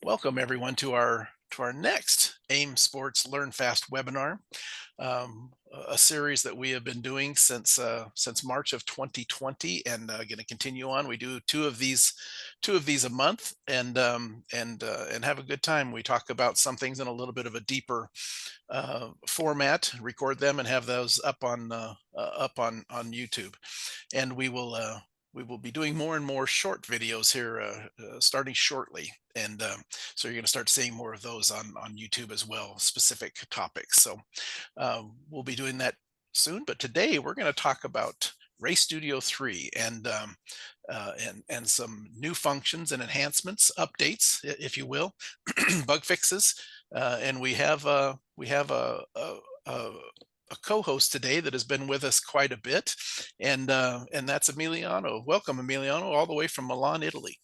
Welcome everyone to our next AIM Sports LearnFast webinar, a series that we have been doing since March of 2020, and going to continue on. We do two of these a month, and have a good time. We talk about some things in a little bit of a deeper format, record them, and have those up on YouTube. And we will be doing more and more short videos here, starting shortly, and so you're going to start seeing more of those on YouTube as well, specific topics. So we'll be doing that soon. But today we're going to talk about Race Studio 3 and some new functions and enhancements, updates, if you will, bug fixes, and we have a co-host today that has been with us quite a bit, and that's Emiliano. Welcome, Emiliano, all the way from Milan, Italy.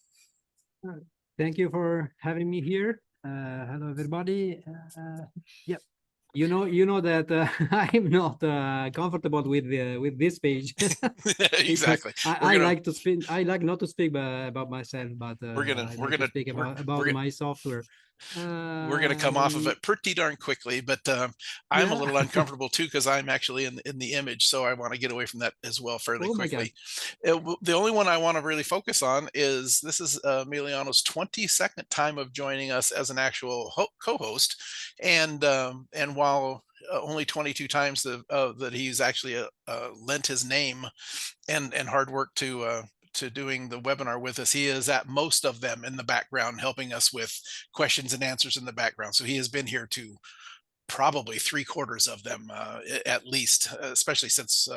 Thank you for having me here. Hello, everybody. Yep. You know that I'm not comfortable with this page. Exactly. I like to speak. I like not to speak about myself, but we're gonna speak about my software. We're gonna come off of it pretty darn quickly, but I'm a little uncomfortable too because I'm actually in the image, so I want to get away from that as well fairly quickly. The only one I want to really focus on is this is Emiliano's 22nd time of joining us as an actual co-host, and while only 22 times that he's actually lent his name and hard work to doing the webinar with us, he is at most of them in the background, helping us with questions and answers in the background. So he has been here to probably 3/4 of them, at least, especially since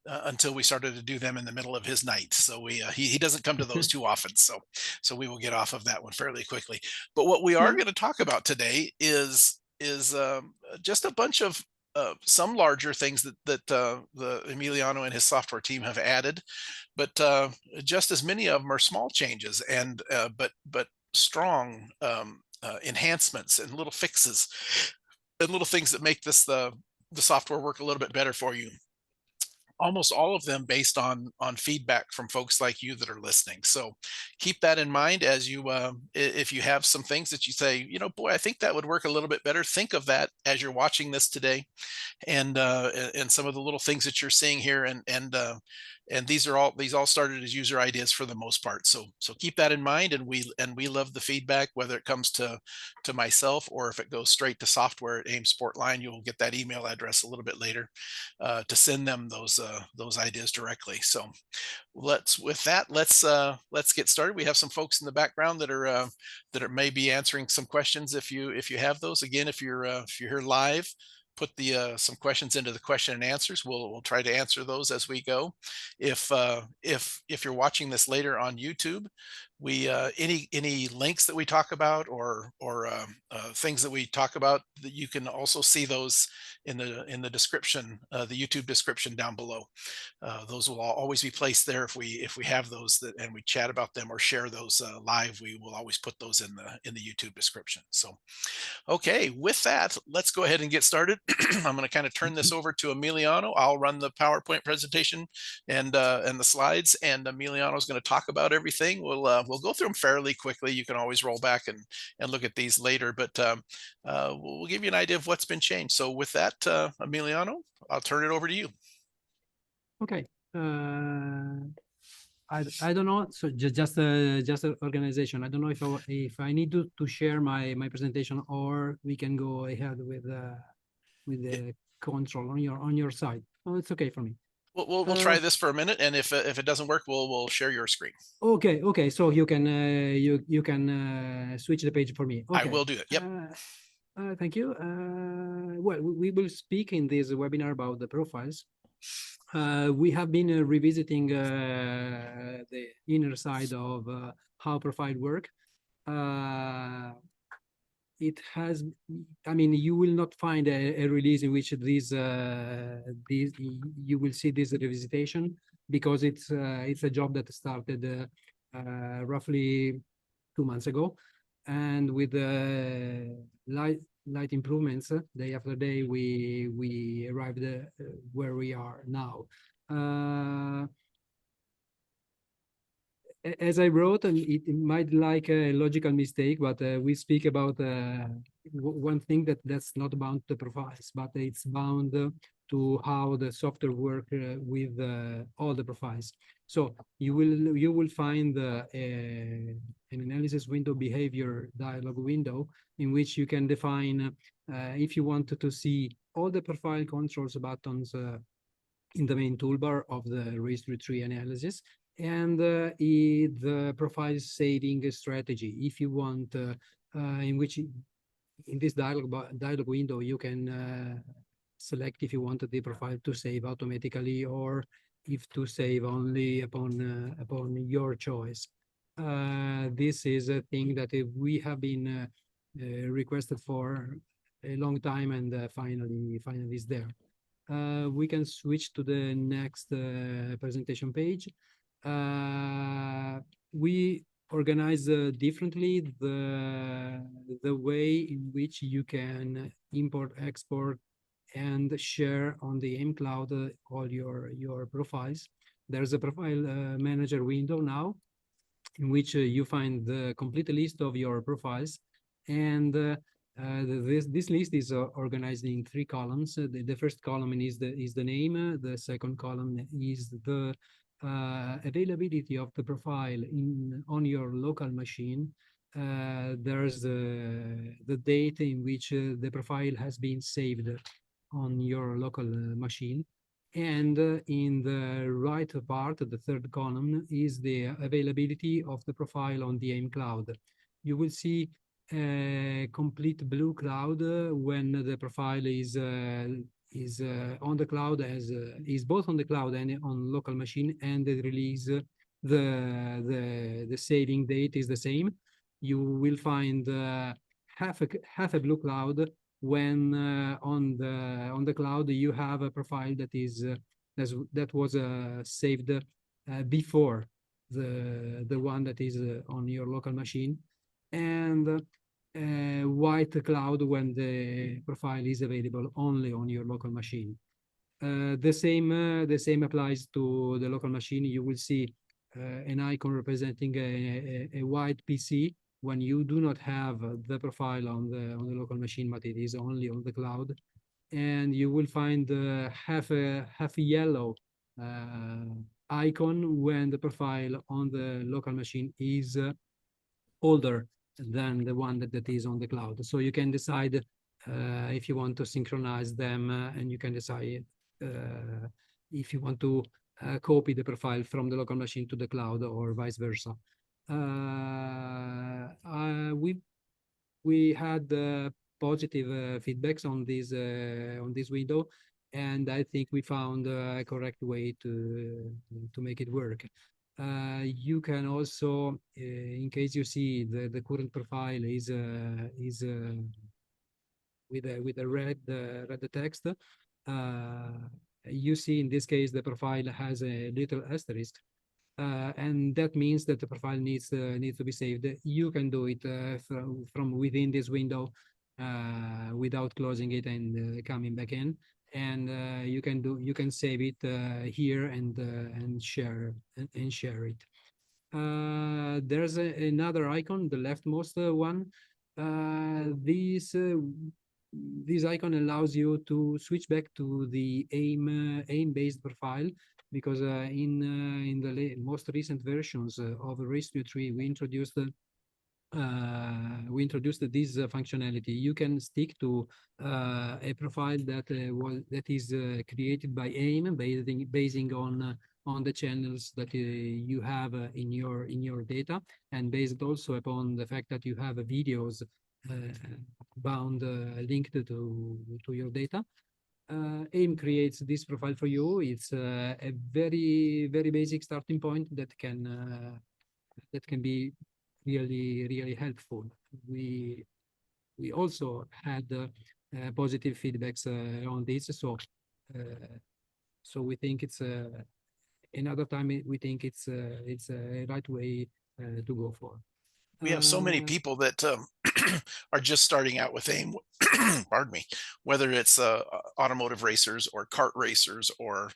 until we started to do them in the middle of his night. So he doesn't come to those too often. So we will get off of that one fairly quickly. But what we are going to talk about today is just a bunch of some larger things that the Emiliano and his software team have added, but just as many of them are small changes, and but strong enhancements and little fixes and little things that make the software work a little bit better for you. Almost all of them based on feedback from folks like you that are listening. So keep that in mind as you if you have some things that you say, boy, I think that would work a little bit better. Think of that as you're watching this today, and some of the little things that you're seeing here, and these all started as user ideas for the most part. So keep that in mind, and we love the feedback, whether it comes to myself or if it goes straight to software at AiM-Sportline. You'll get that email address a little bit later to send them those ideas directly. So let's get started. We have some folks in the background that are maybe answering some questions. If you have those, again, if you're here live, put some questions into the question and answers. We'll try to answer those as we go. If you're watching this later on YouTube, we any links that we talk about or things that we talk about, that you can also see those in the description, the YouTube description down below. Those will always be placed there. If we have those and we chat about them or share those live, we will always put those in the YouTube description. So okay, with that, let's go ahead and get started. I'm going to kind of turn this over to Emiliano. I'll run the PowerPoint presentation and the slides, and Emiliano is going to talk about everything. We'll go through them fairly quickly. You can always roll back and look at these later, but we'll give you an idea of what's been changed. So with that, Emiliano, I'll turn it over to you. Okay. I don't know. So just an organization. I don't know if I need to share my presentation, or we can go ahead with the control on your side. Oh, it's okay for me. We'll try this for a minute, and if it doesn't work, we'll share your screen. Okay. So you can you can switch the page for me. Okay. I will do it. Yep. Thank you. Well, we will speak in this webinar about the profiles. We have been revisiting the inner side of how profile work. It has, I mean, you will not find a release in which these you will see this revisitation, because it's a job that started roughly 2 months ago, and with light improvements day after day, we arrived where we are now. as I wrote, and it might like a logical mistake, but we speak about one thing that's not bound to profiles, but it's bound to how the software work with all the profiles. So you will find an analysis window behavior dialog window in which you can define if you wanted to see all the profile controls buttons in the main toolbar of the registry tree analysis, and the profile saving strategy. If you want, in which in this dialog window, you can select if you want the profile to save automatically or if to save only upon your choice. This is a thing that we have been requested for a long time, and finally is there. We can switch to the next presentation page. We organize differently the way in which you can import, export, and share on the AiM Cloud all your profiles. There's a profile manager window now in which you find the complete list of your profiles, and this list is organized in 3 columns. The first column is the name. The second column is the availability of the profile on your local machine. There's the date in which the profile has been saved on your local machine. And in the right part, the third column, is the availability of the profile on the AiM Cloud. You will see a complete blue cloud when the profile is on the cloud, is both on the cloud and on local machine, and the release, the saving date is the same. You will find half a blue cloud when on the cloud you have a profile that was saved before the one that is on your local machine, and white cloud when the profile is available only on your local machine. The same applies to the local machine. You will see an icon representing a white PC when you do not have the profile on the local machine, but it is only on the cloud. And you will find half a yellow icon when the profile on the local machine is older than the one that is on the cloud. So you can decide if you want to synchronize them, and you can decide if you want to copy the profile from the local machine to the cloud or vice versa. We had positive feedbacks on this window, and I think we found a correct way to make it work. You can also, in case you see the current profile is with a red text, you see in this case the profile has a little asterisk, and that means that the profile needs to be saved. You can do it from within this window without closing it and coming back in, and you can save it here and share it. There's another icon, the leftmost one. This icon allows you to switch back to the AiM-based profile, because in the most recent versions of Registry Tree, we introduced this functionality. You can stick to a profile that is created by AiM, basing on the channels that you have in your data, and based also upon the fact that you have videos bound linked to your data. AiM creates this profile for you. It's a very basic starting point that can be really helpful. We also had positive feedbacks on this, so we think it's another time we think it's a right way to go for. We have so many people that are just starting out with AIM, pardon me, whether it's automotive racers or kart racers or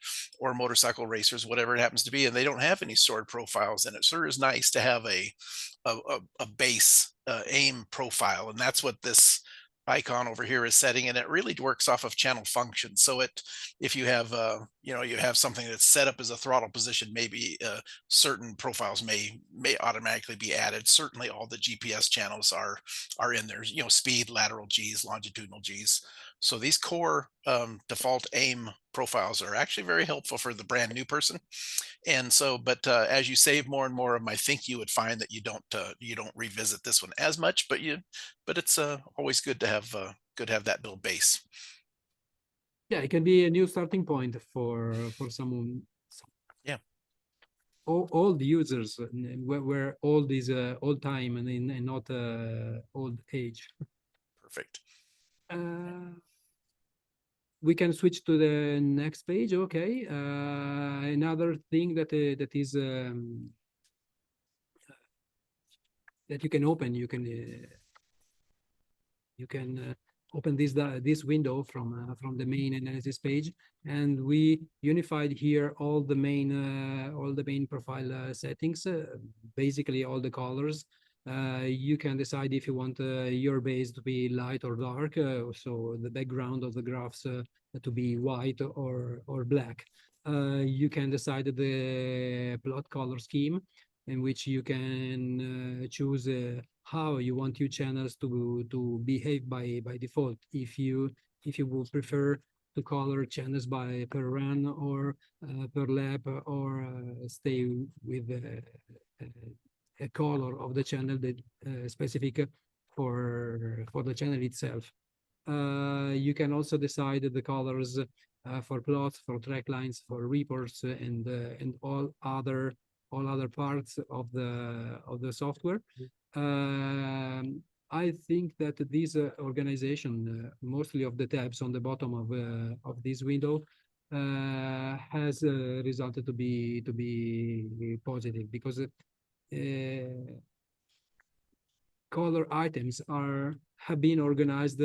motorcycle racers, whatever it happens to be, and they don't have any stored profiles. And it sure is nice to have a base AIM profile, and that's what this icon over here is setting, and it really works off of channel function. So if you have you have something that's set up as a throttle position, maybe certain profiles may automatically be added. Certainly all the GPS channels are in there, speed, lateral G's, longitudinal G's. So these core default AIM profiles are actually very helpful for the brand new person. And so, but as you save more and more of them, I think you would find that you don't revisit this one as much, but it's always good to have that build base. Yeah, it can be a new starting point for someone. Yeah. All the users were all these old time and not old age. Perfect. We can switch to the next page. Okay. Another thing that is that you can open. You can open this window from the main analysis page, and we unified here all the main profile settings, basically all the colors. You can decide if you want your base to be light or dark, so the background of the graphs to be white or black. You can decide the plot color scheme, in which you can choose how you want your channels to behave by default. If you would prefer to color channels by per run or per lap, or stay with a color of the channel that specific for the channel itself. You can also decide the colors for plots, for track lines, for reports, and all other parts of the software. I think that this organization, mostly of the tabs on the bottom of this window, has resulted to be positive, because color items have been organized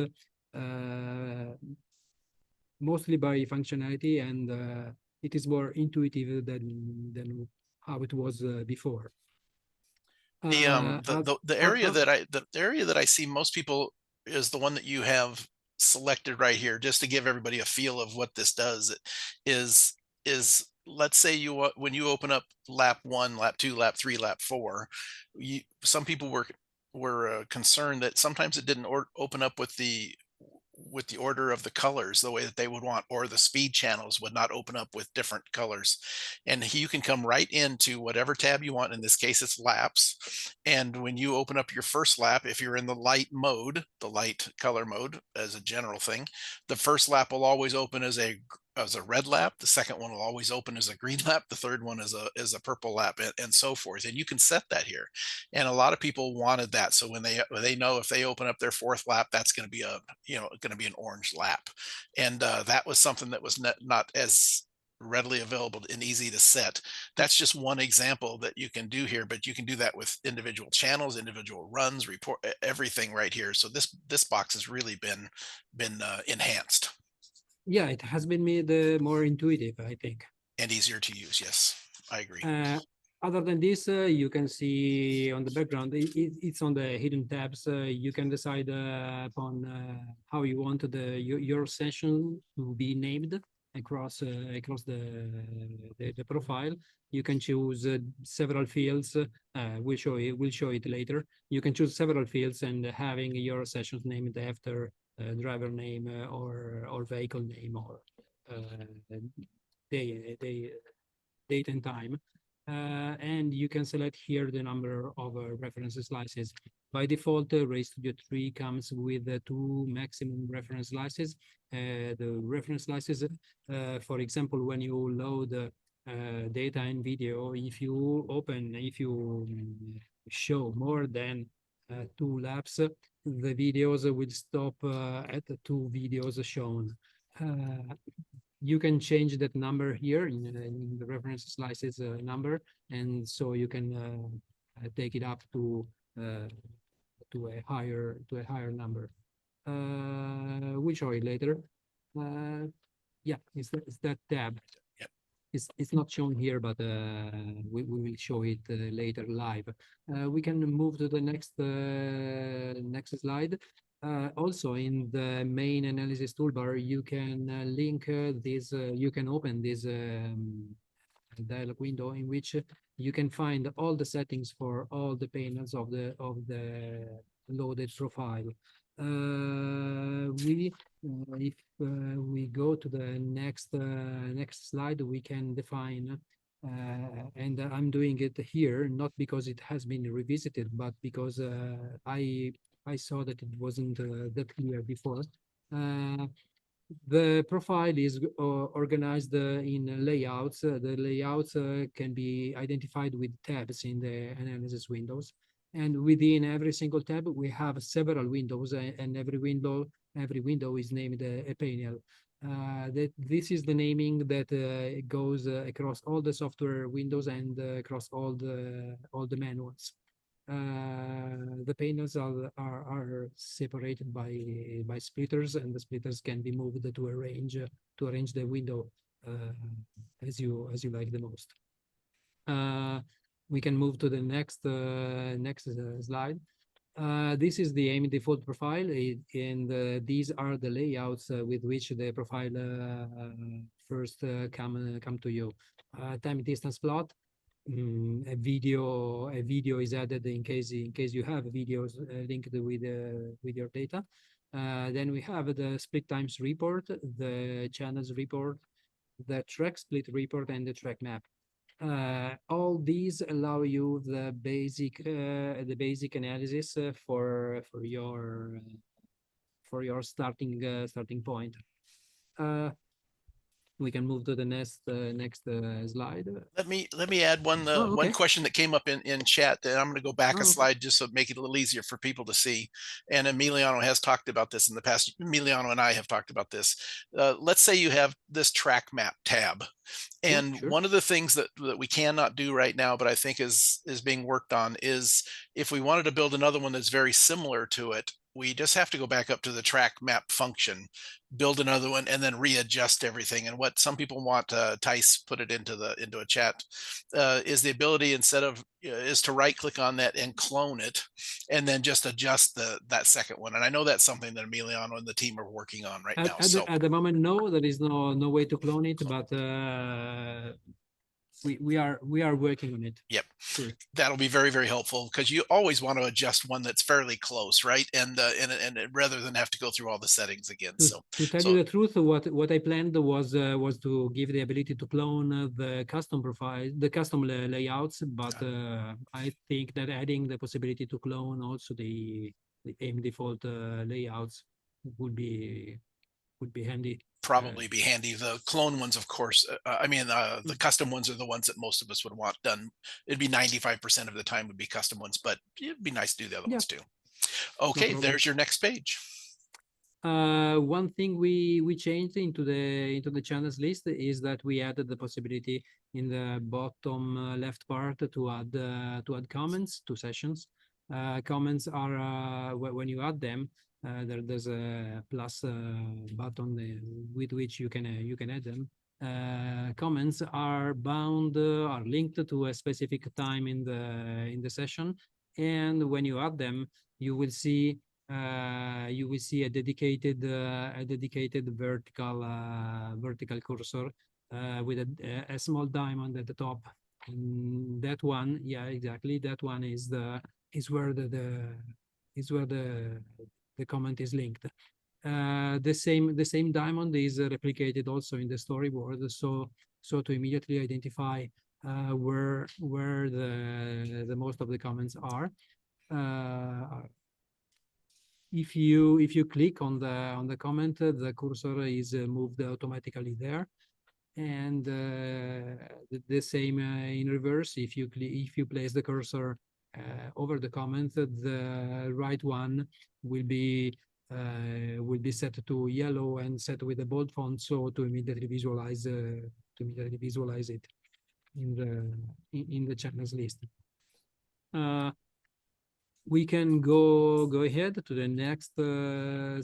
mostly by functionality, and it is more intuitive than how it was before. The area that I see most people is the one that you have selected right here, just to give everybody a feel of what this does. Is let's say when you open up lap 1, lap 2, lap 3, lap 4, some people were concerned that sometimes it didn't open up with the order of the colors the way that they would want, or the speed channels would not open up with different colors. And you can come right into whatever tab you want. In this case, it's laps. And when you open up your first lap, if you're in the light mode, the light color mode as a general thing, the first lap will always open as a red lap. The second one will always open as a green lap. The third one is a purple lap, and so forth. And you can set that here. And a lot of people wanted that. So when they know if they open up their fourth lap, that's going to be an orange lap. And that was something that was not as readily available and easy to set. That's just one example that you can do here, but you can do that with individual channels, individual runs, report, everything right here. So this box has really been enhanced. Yeah, it has been made more intuitive, I think. And easier to use, yes, I agree. Other than this, you can see on the background, it's on the hidden tabs. You can decide upon how you want your session to be named across the profile. You can choose several fields. We'll show it later. You can choose several fields, and having your sessions named after driver name or vehicle name, or date and time. And you can select here the number of reference slices. By default, RayStudio 3 comes with 2 maximum reference slices. The reference slices, for example, when you load data and video, if you show more than 2 laps, the videos will stop at the 2 videos shown. You can change that number here in the reference slices number, and so you can take it up to to a higher number. We'll show it later. Yeah, it's that tab. Yep. It's not shown here, but we will show it later live. We can move to the next slide. Also, in the main analysis toolbar, you can link this. You can open this dialog window in which you can find all the settings for all the panels of the loaded profile. If we go to the next slide, we can define, and I'm doing it here not because it has been revisited, but because I saw that it wasn't that clear before. The profile is organized in layouts. The layouts can be identified with tabs in the analysis windows. And within every single tab, we have several windows, and every window is named a panel. This is the naming that goes across all the software windows and across all the manuals. The panels are separated by splitters, and the splitters can be moved to arrange the window as you like the most. We can move to the next slide. This is the AiM default profile, and these are the layouts with which the profile first come to you. Time distance plot. A video is added in case you have videos linked with your data. Then we have the split times report, the channels report, the track split report, and the track map. All these allow you the basic analysis for your starting point. We can move to the next slide. Let me add one okay. one question that came up in chat, and I'm going to go back a slide just to make it a little easier for people to see. And Emiliano has talked about this in the past. Emiliano and I have talked about this. Let's say you have this track map tab, and sure. One of the things that we cannot do right now, but I think is being worked on, is if we wanted to build another one that's very similar to it, we just have to go back up to the track map function, build another one, and then readjust everything. And what some people want, Tice put it into a chat, is the ability, instead of is to right click on that and clone it, and then just adjust that second one. And I know that's something that Emiliano and the team are working on right now. At the moment, no, there is no way to clone it, but we are working on it. Yep. Sure. That'll be very, very helpful, because you always want to adjust one that's fairly close, right? And rather than have to go through all the settings again. To tell you the truth, what I planned was to give the ability to clone the custom profile, the custom layouts, but I think that adding the possibility to clone also the AiM default layouts would be handy. Probably be handy. The clone ones, of course, the custom ones are the ones that most of us would want done. It'd be 95% of the time would be custom ones, but it'd be nice to do the other ones too. Okay, there's your next page. One thing we changed into the channels list is that we added the possibility in the bottom left part to add comments to sessions. Comments are when you add them, there's a plus button with which you can add them. Comments are linked to a specific time in the session, and when you add them, you will see a dedicated vertical cursor with a small diamond at the top. And that one, yeah, exactly. That one is where the comment is linked. The same diamond is replicated also in the storyboard, so to immediately identify where the most of the comments are. If you click on the comment, the cursor is moved automatically there, and the same in reverse. If you place the cursor over the comment, the right one will be set to yellow and set with a bold font, so to immediately visualize it in the channels list. We can go ahead to the next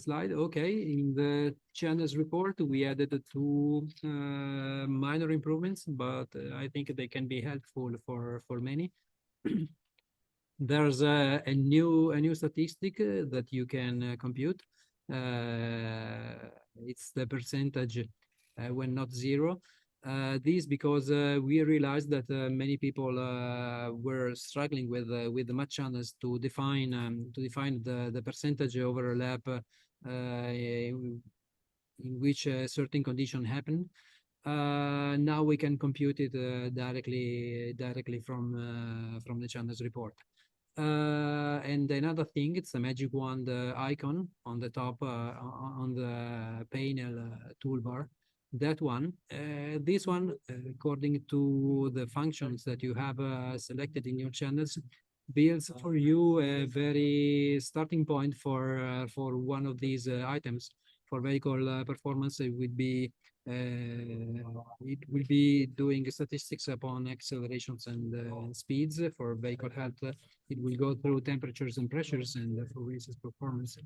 slide. Okay, in the channels report, we added two minor improvements, but I think they can be helpful for many. There's a new statistic that you can compute. It's the percentage when not zero. This because we realized that many people were struggling with the match channels to define the percentage overlap in which a certain condition happened. Now we can compute it directly from the channels report. And another thing, it's a magic wand icon on the top on the panel toolbar. That one, this one, according to the functions that you have selected in your channels, builds for you a very starting point for one of these items. For vehicle performance, it will be doing statistics upon accelerations and speeds. For vehicle health, it will go through temperatures and pressures, and for races performance,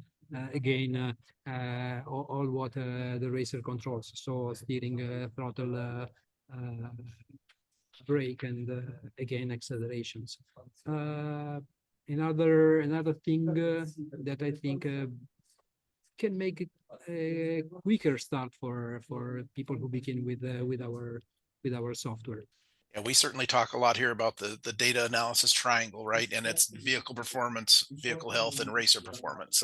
again, all what the racer controls. So steering, throttle, brake, and again, accelerations. Another thing that I think can make it a quicker start for people who begin with our software. Yeah, we certainly talk a lot here about the data analysis triangle, right? And it's vehicle performance, vehicle health, and racer performance.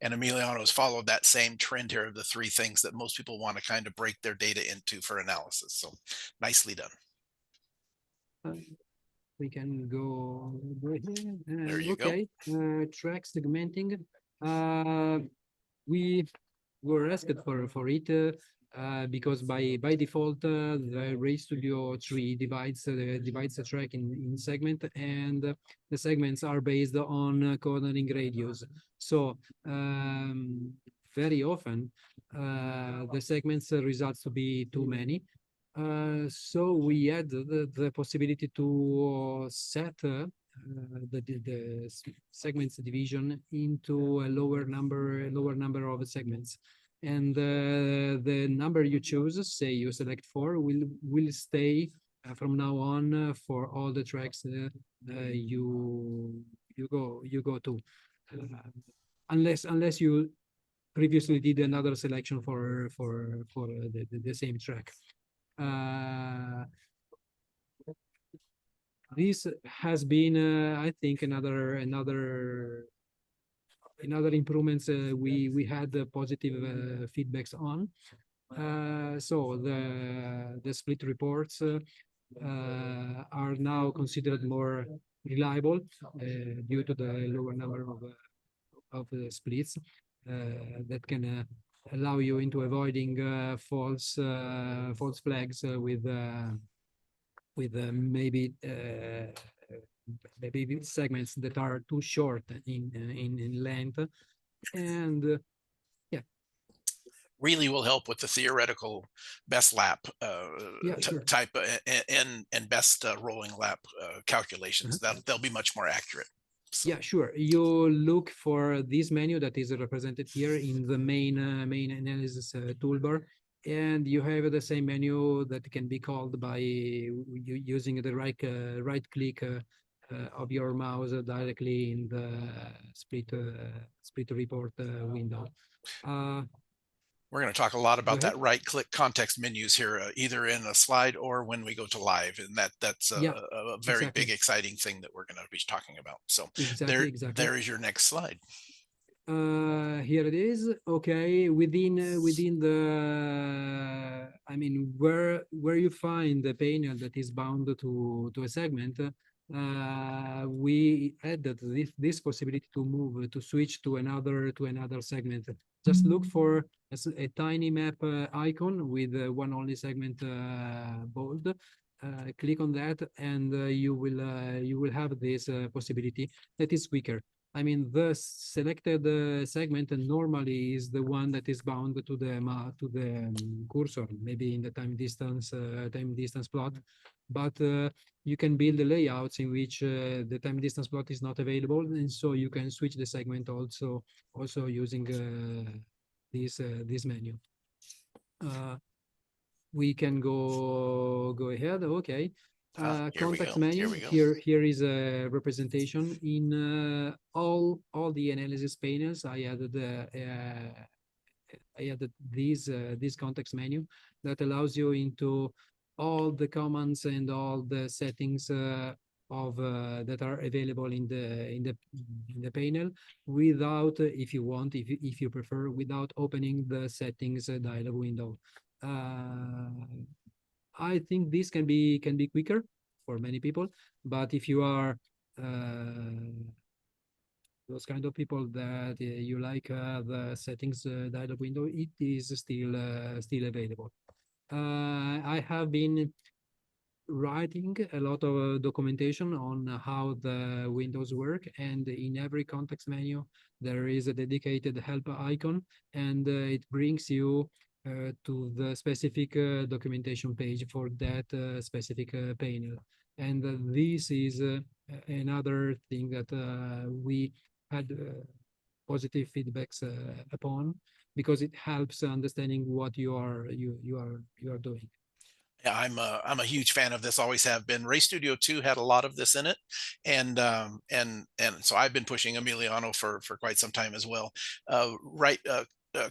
And Emiliano has followed that same trend here of the three things that most people want to kind of break their data into for analysis. So nicely done. We can go ahead. There you okay. go. Track segmenting. We were asked for it because by default the Race Studio 3 divides the track in segment, and the segments are based on cornering radius. So very often the segments results to be too many. So we add the possibility to set the segments division into a lower number of segments, and the number you choose, say you select 4, will stay from now on for all the tracks you go to, unless you previously did another selection for the same track. This has been, I think, another improvements we had positive feedbacks on. So the split reports are now considered more reliable due to the lower number of splits that can allow you into avoiding false flags with maybe segments that are too short in length, and yeah, really will help with the theoretical best lap sure. type and best rolling lap calculations. They'll be much more accurate. So. Yeah, sure. You look for this menu that is represented here in the main analysis toolbar, and you have the same menu that can be called by using the right click of your mouse directly in the split report window. We're going to talk a lot about that right click context menus here, either in a slide or when we go to live. And that's a very big, exciting thing that we're going to be talking about. So there is your next slide. Here it is. Okay, within the, I mean, where you find the panel that is bound to a segment, we added this possibility to move, to switch to another segment. Just look for a tiny map icon with one only segment bold. Click on that, and you will have this possibility that is quicker. I mean, the selected segment normally is the one that is bound to the cursor, maybe in the time distance plot. But you can build the layouts in which the time distance plot is not available, and so you can switch the segment also using this menu. We can go ahead. Okay. Here we Context go. menu. Here we go. Here is a representation in all the analysis panels. I added this context menu that allows you into all the commands and all the settings of that are available in the panel without, if you want, if you prefer, without opening the settings dialog window. I think this can be quicker for many people, but if you are those kind of people that you like the settings dialog window, it is still available. I have been writing a lot of documentation on how the windows work, and in every context menu there is a dedicated help icon, and it brings you to the specific documentation page for that specific panel. And this is another thing that we had positive feedbacks upon, because it helps understanding what you are doing. Yeah, I'm a huge fan of this. Always have been. Ray Studio 2 had a lot of this in it, and so I've been pushing Emiliano for quite some time as well.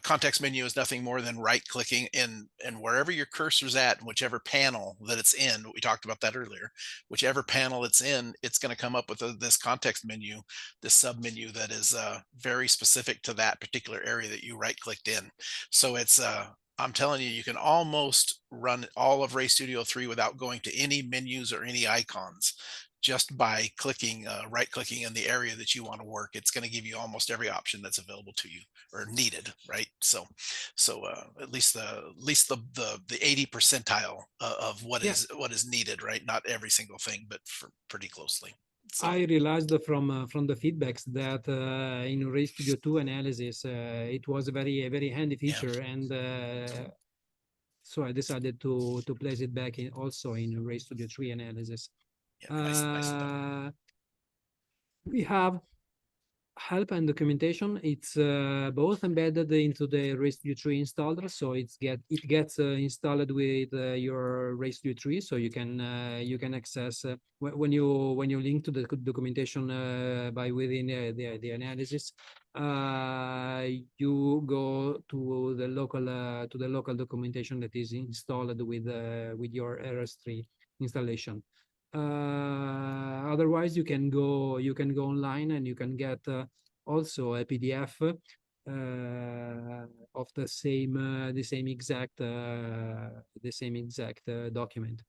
Context menu is nothing more than right clicking and wherever your cursor's at, whichever panel that it's in. We talked about that earlier. Whichever panel it's in, it's going to come up with this context menu, this sub menu that is very specific to that particular area that you right clicked in. So it's I'm telling you, you can almost run all of Ray Studio 3 without going to any menus or any icons, just by clicking, right clicking in the area that you want to work. It's going to give you almost every option that's available to you or needed, right? So at least the 80 percentile of what Yeah. is needed, right? Not every single thing, but for pretty closely. So I realized from the feedbacks that in Ray Studio 2 analysis, it was a very handy yeah, feature, and so I decided to place it back in also in Ray Studio 3 analysis. yeah, nicely done. We have help and documentation. It's both embedded into the Ray Studio 3 installer, so it gets installed with your Ray Studio 3, so you can access when you link to the documentation by within the analysis. You go to the local documentation that is installed with your RS3 installation. Otherwise, you can go online and you can get also a PDF of the same exact document.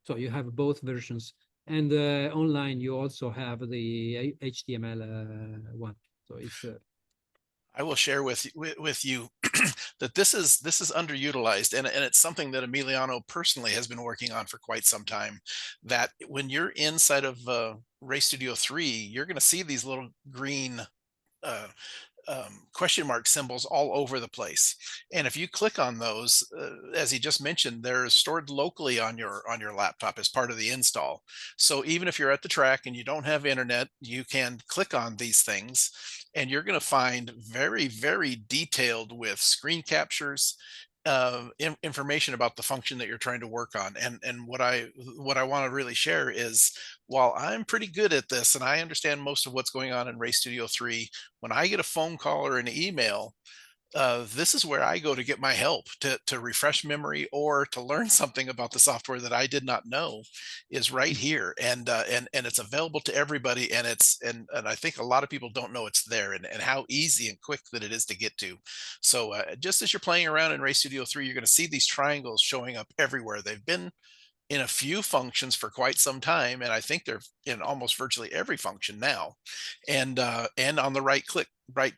So you have both versions, and online you also have the HTML one. So it's I will share with you that this is underutilized, and it's something that Emiliano personally has been working on for quite some time. That when you're inside of Ray Studio 3, you're going to see these little green uh, question mark symbols all over the place. And if you click on those, as he just mentioned, they're stored locally on your laptop as part of the install. So even if you're at the track and you don't have internet, you can click on these things, and you're going to find very detailed with screen captures. Information about the function that you're trying to work on, and what I want to really share is, while I'm pretty good at this and I understand most of what's going on in Ray Studio 3, when I get a phone call or an email, this is where I go to get my help to refresh memory or to learn something about the software that I did not know is right here, and it's available to everybody, and I think a lot of people don't know it's there, and how easy and quick that it is to get to. So just as you're playing around in Ray Studio 3, you're going to see these triangles showing up everywhere. They've been in a few functions for quite some time, and I think they're in almost virtually every function now. And on the right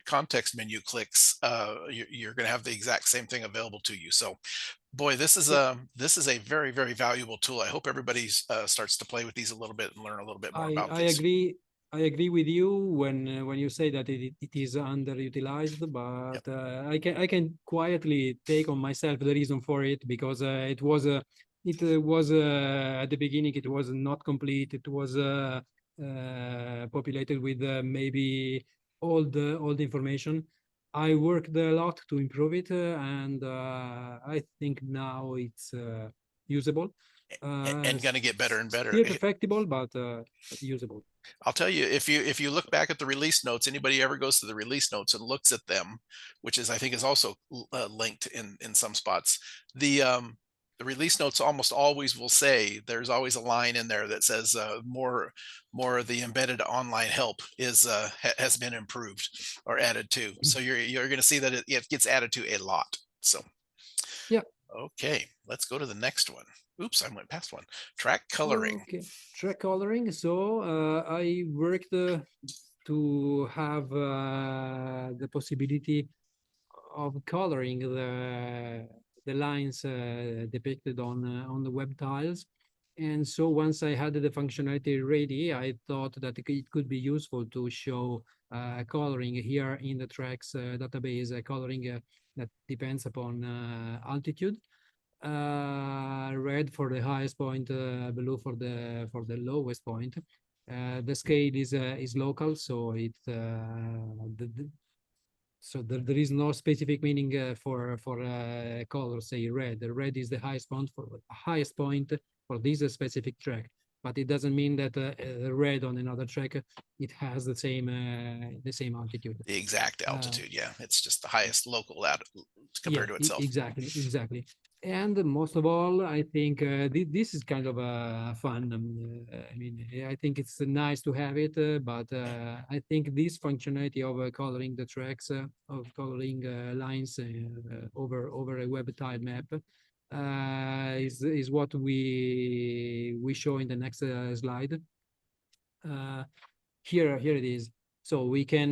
context menu clicks, you're going to have the exact same thing available to you. So, boy, yeah. this is a very valuable tool. I hope everybody starts to play with these a little bit and learn a little bit more I about I these. agree. I agree with you when you say that it is underutilized, but I can quietly take on myself the reason for it, because it was at the beginning it was not complete. It was populated with maybe all the information. I worked a lot to improve it, and I think now it's usable. And going to get better and better. Still perfectible, but usable. I'll tell you, if you look back at the release notes, anybody ever goes to the release notes and looks at them, which is I think is also linked in some spots, the release notes almost always will say, there's always a line in there that says more of the embedded online help is has been improved or added to. So you're going to see that it gets added to a lot. So yeah. Okay, let's go to the next one. Oops, I went past one. Track coloring. Okay, track coloring. So I worked to have the possibility of coloring the lines depicted on the web tiles. And so once I had the functionality ready, I thought that it could be useful to show coloring here in the tracks database, coloring that depends upon altitude. Red for the highest point, blue for the lowest point. The scale is local, so so there is no specific meaning for color. Say red. The red is the highest point for this specific track, but it doesn't mean that red on another track it has the same altitude. The exact altitude, yeah. It's just the highest local compared to itself. Exactly. And most of all, I think this is kind of fun. I mean, I think it's nice to have it, but I think this functionality of coloring the tracks, of coloring lines over a web tile map, is what we show in the next slide. Here it is. So we can,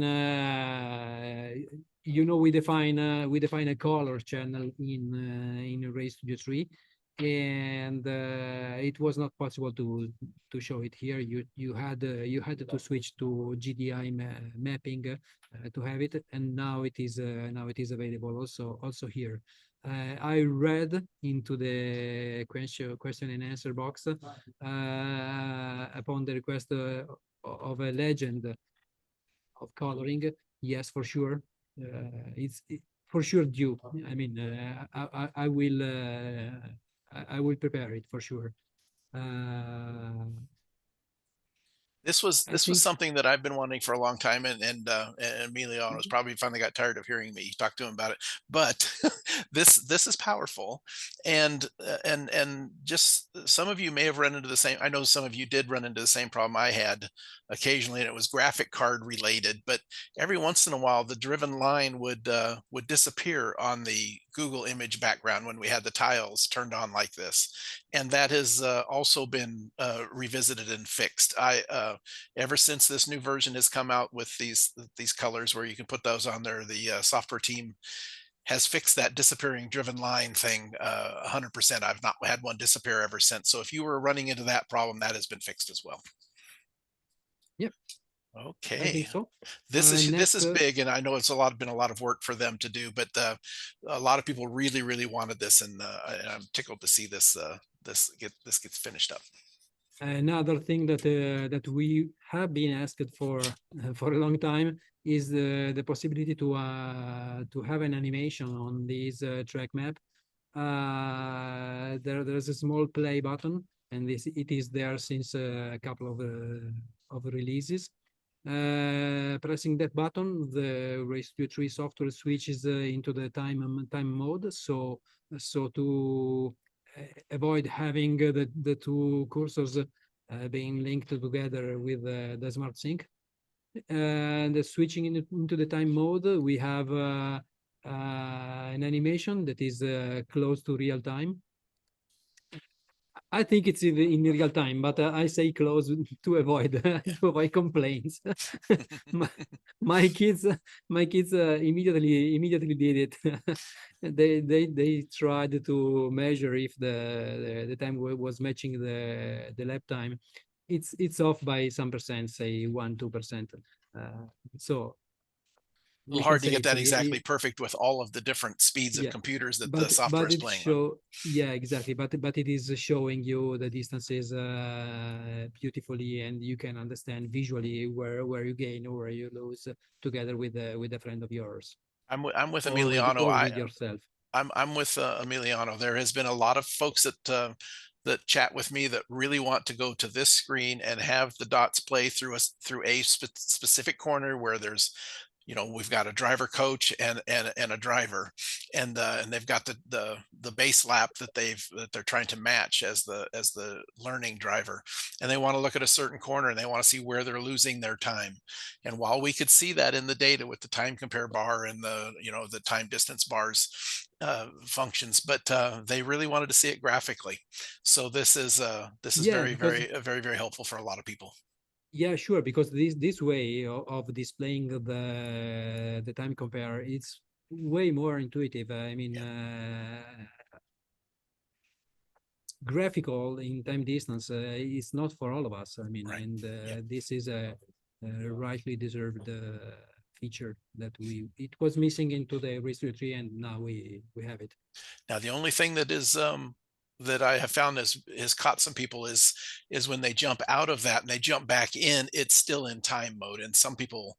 we define a color channel in Ray Studio 3, and it was not possible to show it here. You had to switch to GDI mapping to have it, and now it is available also here. I read into the question and answer box upon the request of a legend of coloring. Yes, for sure. It's for sure due. I mean, I will prepare it for sure. This was something that I've been wanting for a long time, and Emiliano's probably finally got tired of hearing me talk to him about it. But this is powerful, and just some of you may have run into the same. I know some of you did run into the same problem I had occasionally, and it was graphic card related. But every once in a while, the driven line would disappear on the Google image background when we had the tiles turned on like this, and that has also been revisited and fixed. Ever since this new version has come out with these colors where you can put those on there, the software team has fixed that disappearing driven line thing 100%. I've not had one disappear ever since. So if you were running into that problem, that has been fixed as well. Yep. Okay. I think so. This is big, and I know it's been a lot of work for them to do, but a lot of people really wanted this, and I'm tickled to see this gets finished up. Another thing that we have been asked for a long time is the possibility to have an animation on this track map. There's a small play button, and it is there since a couple of releases. Pressing that button, the Ray Studio 3 software switches into the time mode. So to avoid having the two cursors being linked together with the Smart Sync. And switching into the time mode, we have an animation that is close to real time. I think it's in real time, but I say close to avoid complaints. my kids immediately did it. They tried to measure if the time was matching the lap time, it's off by some percent, say 1-2%. So A little we can hard to say get it's that exactly perfect with all of the different speeds of yeah, computers that the software but is it playing on. yeah, exactly, but it is showing you the distances beautifully, and you can understand visually where you gain or where you lose together with a friend of yours, I'm with or Emiliano. with yourself. I'm with Emiliano. There has been a lot of folks that chat with me that really want to go to this screen and have the dots play through a specific corner where there's, we've got a driver coach and a driver, and they've got the base lap that they're trying to match as the learning driver, and they want to look at a certain corner and they want to see where they're losing their time. And while we could see that in the data with the time compare bar and the time distance bars functions, but they really wanted to see it graphically. So this is Yeah, very because very very helpful for a lot of people. yeah, sure, because this way of displaying the time compare, it's way more intuitive. I mean, Yeah, graphical in time distance is not for all of us. I mean, right. and Yeah. this is a rightly deserved feature that it was missing into the Race to 3, and now we have it. Now the only thing that I have found has caught some people is when they jump out of that and they jump back in, it's still in time mode, and some people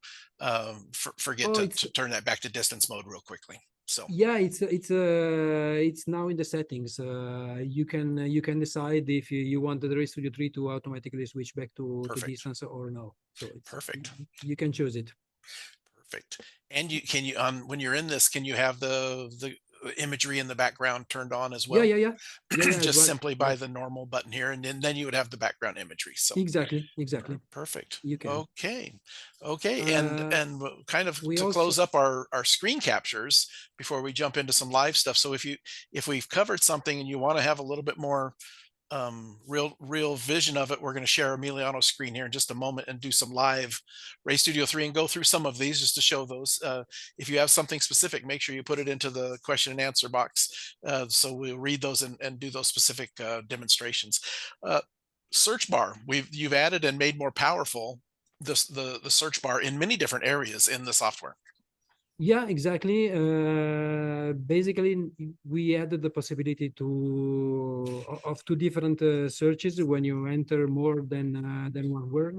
forget Oh, to turn that back to distance mode real quickly. So yeah, it's now in the settings. You can decide if you want the Race Studio 3 to automatically switch back to perfect, distance or no. So it's perfect, you can choose it. perfect. And you when you're in this, can you have the imagery in the background turned on as Yeah, well? yeah, yeah, yeah, yeah. Just Right, simply by right. the normal button here, and then you would have the background imagery. So Exactly, exactly. perfect. You can. Okay. Okay. And Uh, kind of we to also close up our screen captures before we jump into some live stuff. So if we've covered something and you want to have a little bit more real vision of it, we're going to share Emiliano's screen here in just a moment and do some live Ray Studio 3 and go through some of these just to show those. If you have something specific, make sure you put it into the question and answer box, so we'll read those and do those specific demonstrations. uh, Search bar, you've added and made more powerful the search bar in many different areas in the software. yeah, exactly. Basically, we added the possibility of two different searches when you enter more than one word.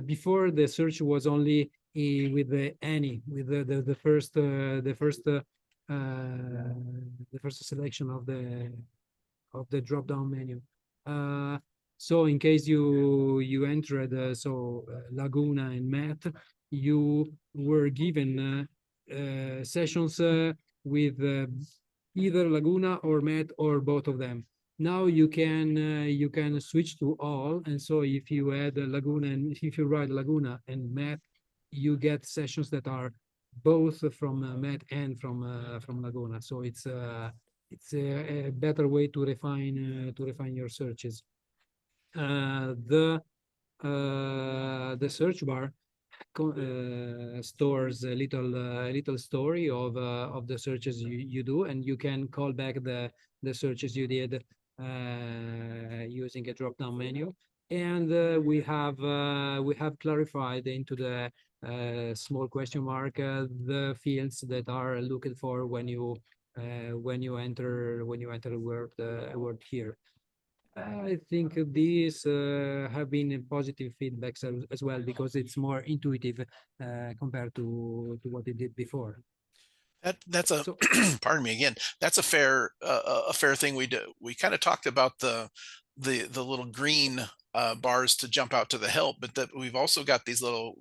Before, the search was only with the any, with the first the first selection of the drop down menu. So in case you entered Laguna and Math, you were given sessions with either Laguna or Math or both of them. Now you can switch to all, and so if you add Laguna and if you write Laguna and Math, you get sessions that are both from Math and from Laguna. So it's a better way to refine your searches. The search bar stores a little story of the searches you do, and you can call back the searches you did using a drop down menu. And we have clarified into the small question mark the fields that are looked for when you enter a word here. I think these have been positive feedbacks as well, because it's more intuitive compared to what it did before. That's a So pardon me again. That's a fair thing we do. We kind of talked about the little green bars to jump out to the help, but that we've also got these little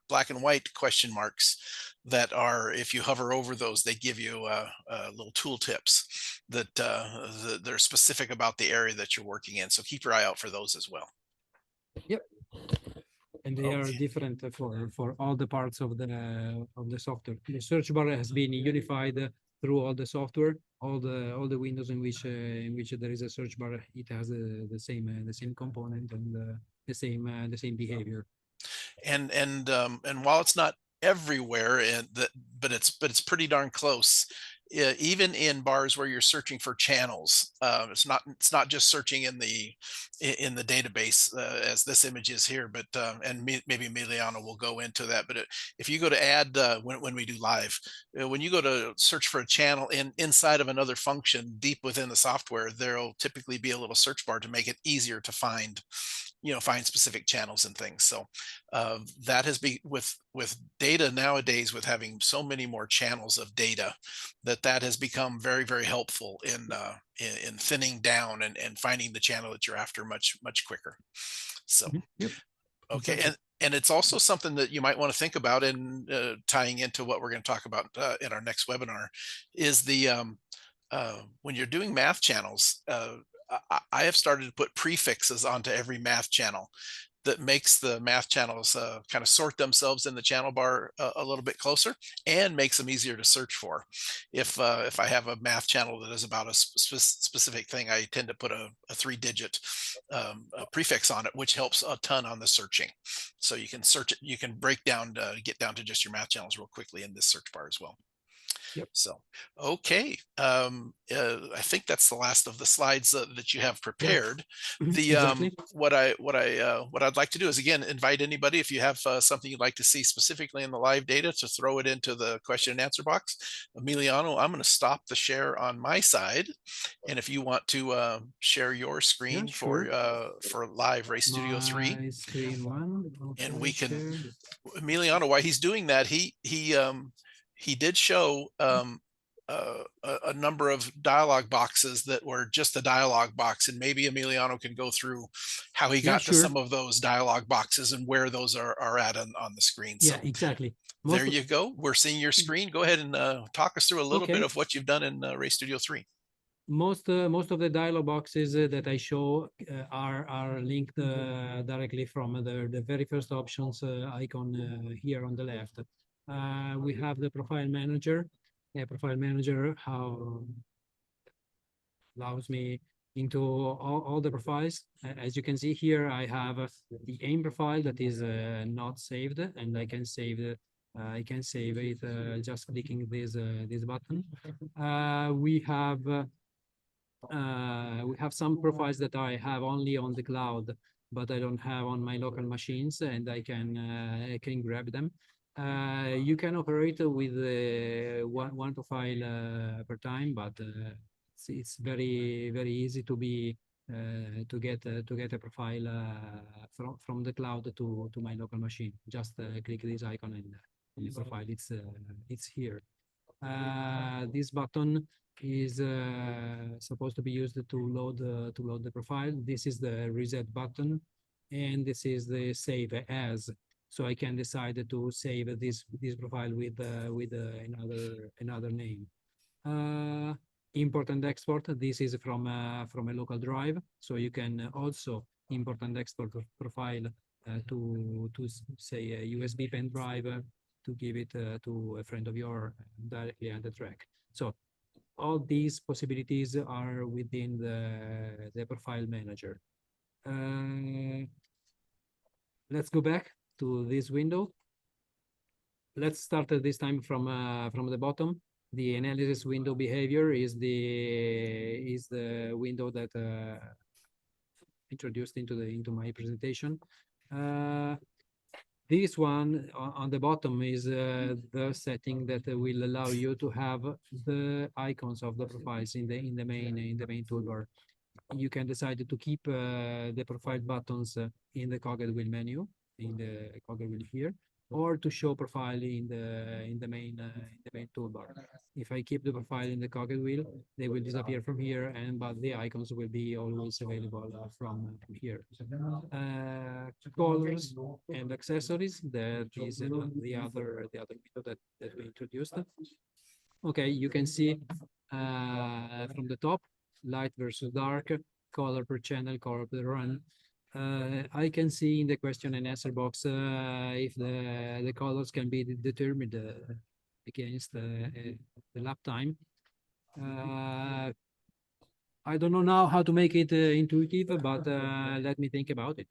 black and white question marks that are, if you hover over those, they give you little tool tips that they're specific about the area that you're working in. So keep your eye out for those as well. yep, and they are Okay. different for all the parts of the software. The search bar has been unified through all the software, all the windows in which there is a search bar. It has the same component and the same behavior. And while it's not everywhere, but it's pretty darn close. even in bars where you're searching for channels. It's not just searching in the database as this image is here, but and maybe Emiliano will go into that. But if you go to add when we do live, when you go to search for a channel inside of another function deep within the software, there'll typically be a little search bar to make it easier to find specific channels and things. So that has been with data nowadays, with having so many more channels of data, that has become very, very helpful in thinning down and finding the channel that you're after much quicker. So Yep. okay, Exactly. and it's also something that you might want to think about in tying into what we're going to talk about in our next webinar, is the when you're doing math channels. I have started to put prefixes onto every math channel that makes the math channels kind of sort themselves in the channel bar a little bit closer, and makes them easier to search for. If I have a math channel that is about a specific thing, I tend to put a 3-digit a prefix on it, which helps a ton on the searching. So you can search it, you can break down get down to just your math channels real quickly in this search bar as well. Yep. So, okay. I think that's the last of the slides that you have prepared. The Exactly. what I'd like to do is, again, invite anybody, if you have something you'd like to see specifically in the live data, to throw it into the question and answer box. Emiliano, I'm going to stop the share on my side, and if you want to share your screen sure. for live Ray Studio 3, My screen one. and Okay, we can share. Emiliano, while he's doing that, he did show a number of dialog boxes that were just a dialog box, and maybe Emiliano can go through how he got to Sure. some of those dialog boxes and where those are at on the screen. Yeah, So exactly. there you go. We're seeing your screen. Go ahead and talk us through a little bit of what you've done in Ray Studio 3. Most of the dialog boxes that I show are linked directly from the very first options icon here on the left. We have the profile manager. Profile manager allows me into all the profiles. As you can see here, I have the AiM profile that is not saved, and I can save it. Just clicking this button. We have some profiles that I have only on the cloud, but I don't have on my local machines, and I can grab them. You can operate with one profile per time, but it's very easy to get a profile from the cloud to my local machine. Just click this icon and the profile it's here. This button is supposed to be used to load the profile. This is the reset button, and this is the save as. So I can decide to save this profile with another name. Import and export. This is from a local drive, so you can also import and export profile to say a USB pen drive to give it to a friend of yours directly on the track. So all these possibilities are within the profile manager. Let's go back to this window. Let's start this time from the bottom. The analysis window behavior is the window that introduced into my presentation. This one on the bottom is the setting that will allow you to have the icons of the profiles in the main toolbar. You can decide to keep the profile buttons in the cogwheel menu, in the cogwheel here, or to show profile in the main toolbar. If I keep the profile in the cogwheel wheel, they will disappear from here, but the icons will be always available from here. Colors and accessories, that is the other window that we introduced. Okay, you can see from the top, light versus dark, color per channel, color per run. I can see in the question and answer box if the colors can be determined against the lap time. I don't know now how to make it intuitive, but let me think about it.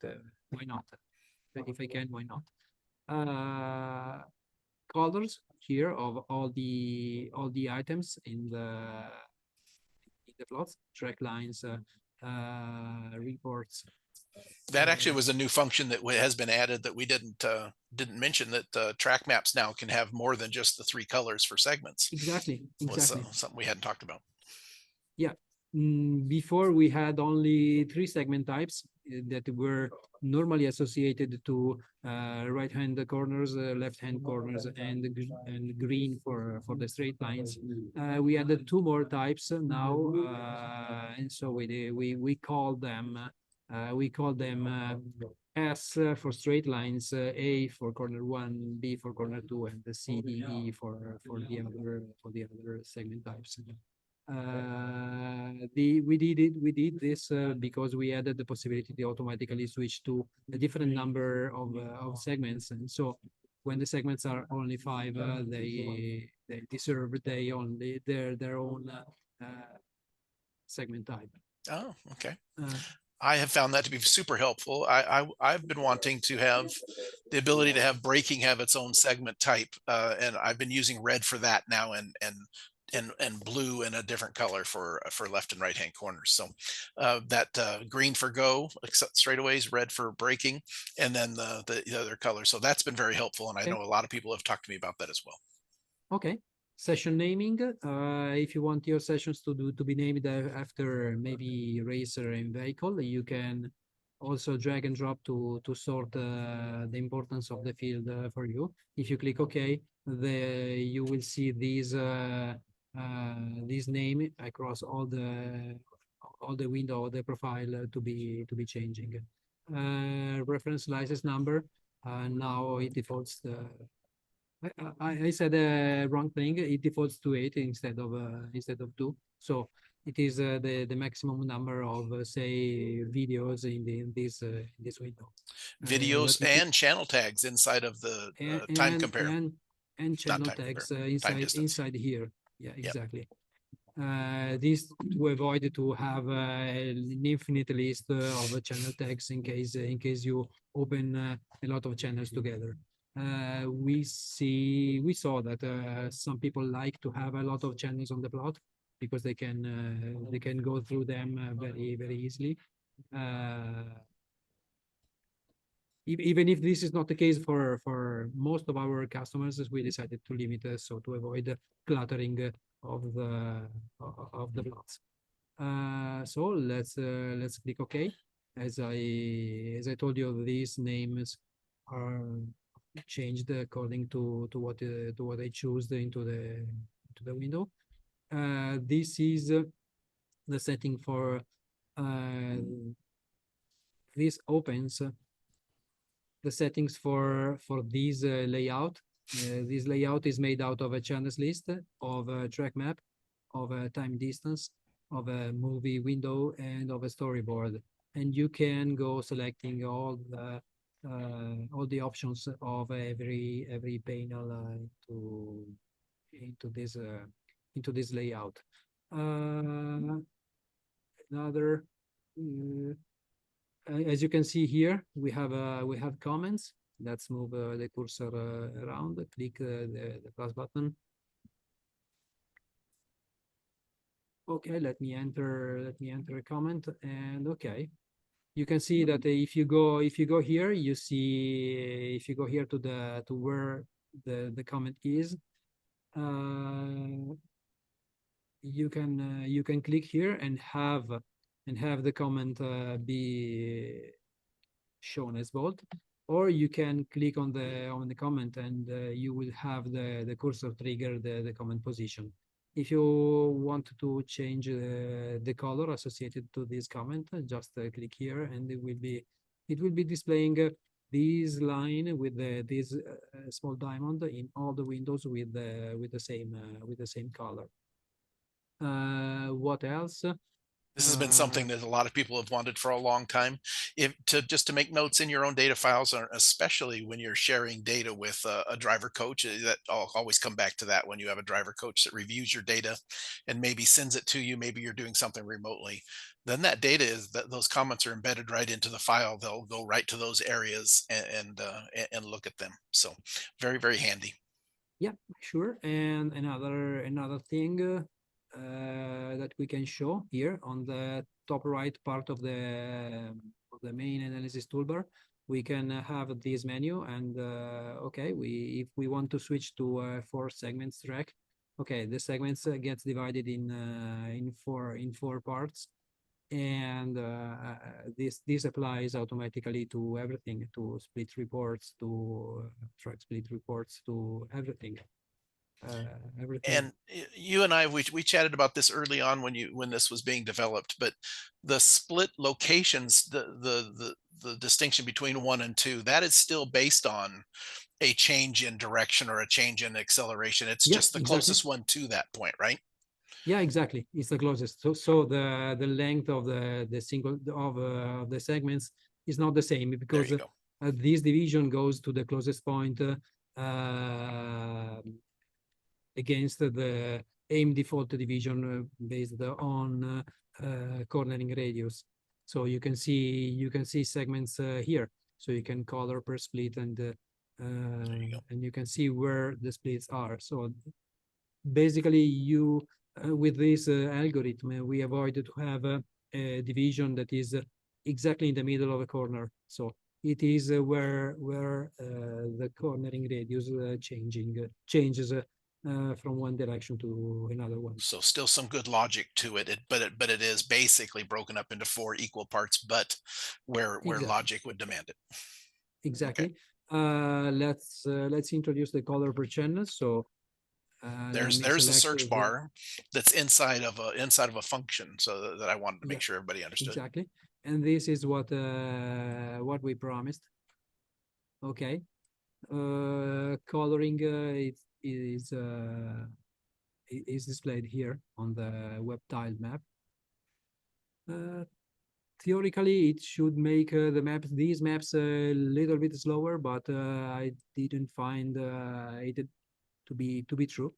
Why not? If I can, why not? colors here of all the items in the plots, track lines, reports. That actually was a new function that has been added that we didn't mention, that track maps now can have more than just the 3 colors for segments. Exactly. Was something we hadn't talked about. Yeah. Before we had only 3 segment types that were normally associated to right-hand corners, left-hand corners, and green for the straight lines. We added 2 more types now, and so we call them S for straight lines, A for corner 1, B for corner 2, and the C, D, E for the other segment types. We did this because we added the possibility to automatically switch to a different number of segments, and so when the segments are only 5, they deserve their own segment type. Oh, okay. I have found that to be super helpful. I've been wanting to have the ability to have braking have its own segment type, and I've been using red for that now, and blue in a different color for left and right hand corners. So that green for go straightaways, red for braking, and then the other color. So that's been very helpful, and I know a lot of people have talked to me about that as well. Okay. Session naming. If you want your sessions to be named after maybe racer and vehicle, you can also drag and drop to sort the importance of the field for you. If you click OK, you will see this name across all the window, the profile to be changing. Reference license number. Now it defaults I said the wrong thing. It defaults to 8 instead of 2. So it is the maximum number of say videos in this window. Videos and channel tags inside of the time compare. And channel tags inside here. Yeah, exactly. This to avoid to have an infinite list of channel tags in case you open a lot of channels together. We saw that some people like to have a lot of channels on the plot because they can go through them very easily. Even if this is not the case for most of our customers, we decided to limit so to avoid cluttering of the plots. So let's click OK. As I told you, these names are changed according to what I choose into the window. This is the setting for this opens the settings for this layout. This layout is made out of a channels list, of a track map, of a time distance, of a movie window, and of a storyboard. And you can go selecting all the options of every panel into this layout. Another. As you can see here, we have comments. Let's move the cursor around. Click the plus button. Okay, let me enter a comment, and okay, you can see that if you go here, you see if you go here to where the comment is, you can click here and have the comment be shown as bold, or you can click on the comment and you will have the cursor trigger the comment position. If you want to change the color associated to this comment, just click here and it will be displaying this line with this small diamond in all the windows with the same color. What else? This has been something that a lot of people have wanted for a long time. Just to make notes in your own data files, or especially when you're sharing data with a driver coach, that I'll always come back to that when you have a driver coach that reviews your data and maybe sends it to you. Maybe you're doing something remotely. Then that data those comments are embedded right into the file. They'll go right to those areas and look at them. So very, very handy. Yeah, sure. And another thing that we can show here on the top right part of the main analysis toolbar, we can have this menu, and okay, if we want to switch to 4 segments track, okay, the segments gets divided in four parts, and this applies automatically to everything, to split reports, to track split reports, to everything. Everything. And you and I, we chatted about this early on when this was being developed, but the split locations, the distinction between 1 and 2, that is still based on a change in direction or a change in acceleration. It's Yeah, just the exactly. closest one to that point, right? Yeah, exactly. It's the closest. So the length of the single of the segments is not the same, There because you go. this division goes to the closest point uh, against the AIM default division based on cornering radius. So you can see segments here. So you can color per split, There you go. and you can see where the splits are. So basically, you with this algorithm, we avoided to have a division that is exactly in the middle of a corner. So it is where the cornering radius changes from one direction to another one. So still some good logic to it, but it is basically broken up into 4 equal parts, but where Exactly, logic would demand it. Okay. exactly. Let's introduce the color per channel. So let me There's the select search here. bar that's inside of a function, so that I wanted to make Yeah, sure everybody understood. exactly. And this is what we promised. Okay. Coloring is displayed here on the web tiled map. Uh, Theoretically, it should make these maps a little bit slower, but I didn't find it to be true.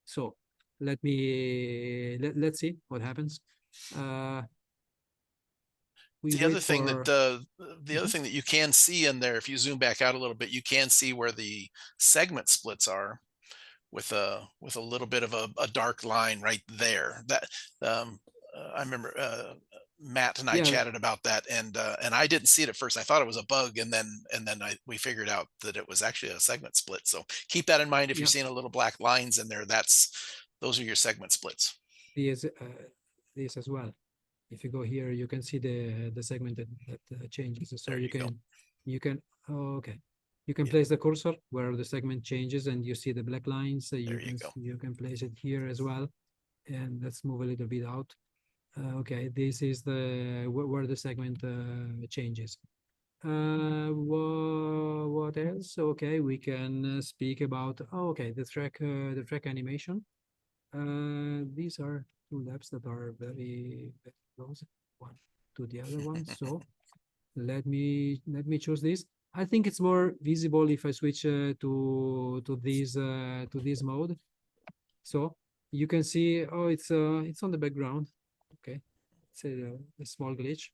So let's see what happens. Uh, we The other wait thing that for. the other Mhm. thing that you can see in there, if you zoom back out a little bit, you can see where the segment splits are with a little bit of a dark line right there. That um, I remember Matt and I Yeah, chatted about that, and I didn't see it at first. I thought it was a bug, and then we figured out that it was actually a segment split. So keep that in mind if you're yeah. seeing a little black lines in there. Those are your segment splits. This this as well. If you go here, you can see the segment that changes. So There you you go. can oh, okay. You can Yeah, place the cursor where the segment changes, and you see the black lines. So there you go. you can place it here as well. And let's move a little bit out. Okay, this is where the segment changes. What else? Okay, we can speak about, oh, okay, the track animation. These are 2 labs that are very close one to the other one. So let me choose this. I think it's more visible if I switch to this mode. So you can see, oh, it's on the background. Okay, it's a small glitch.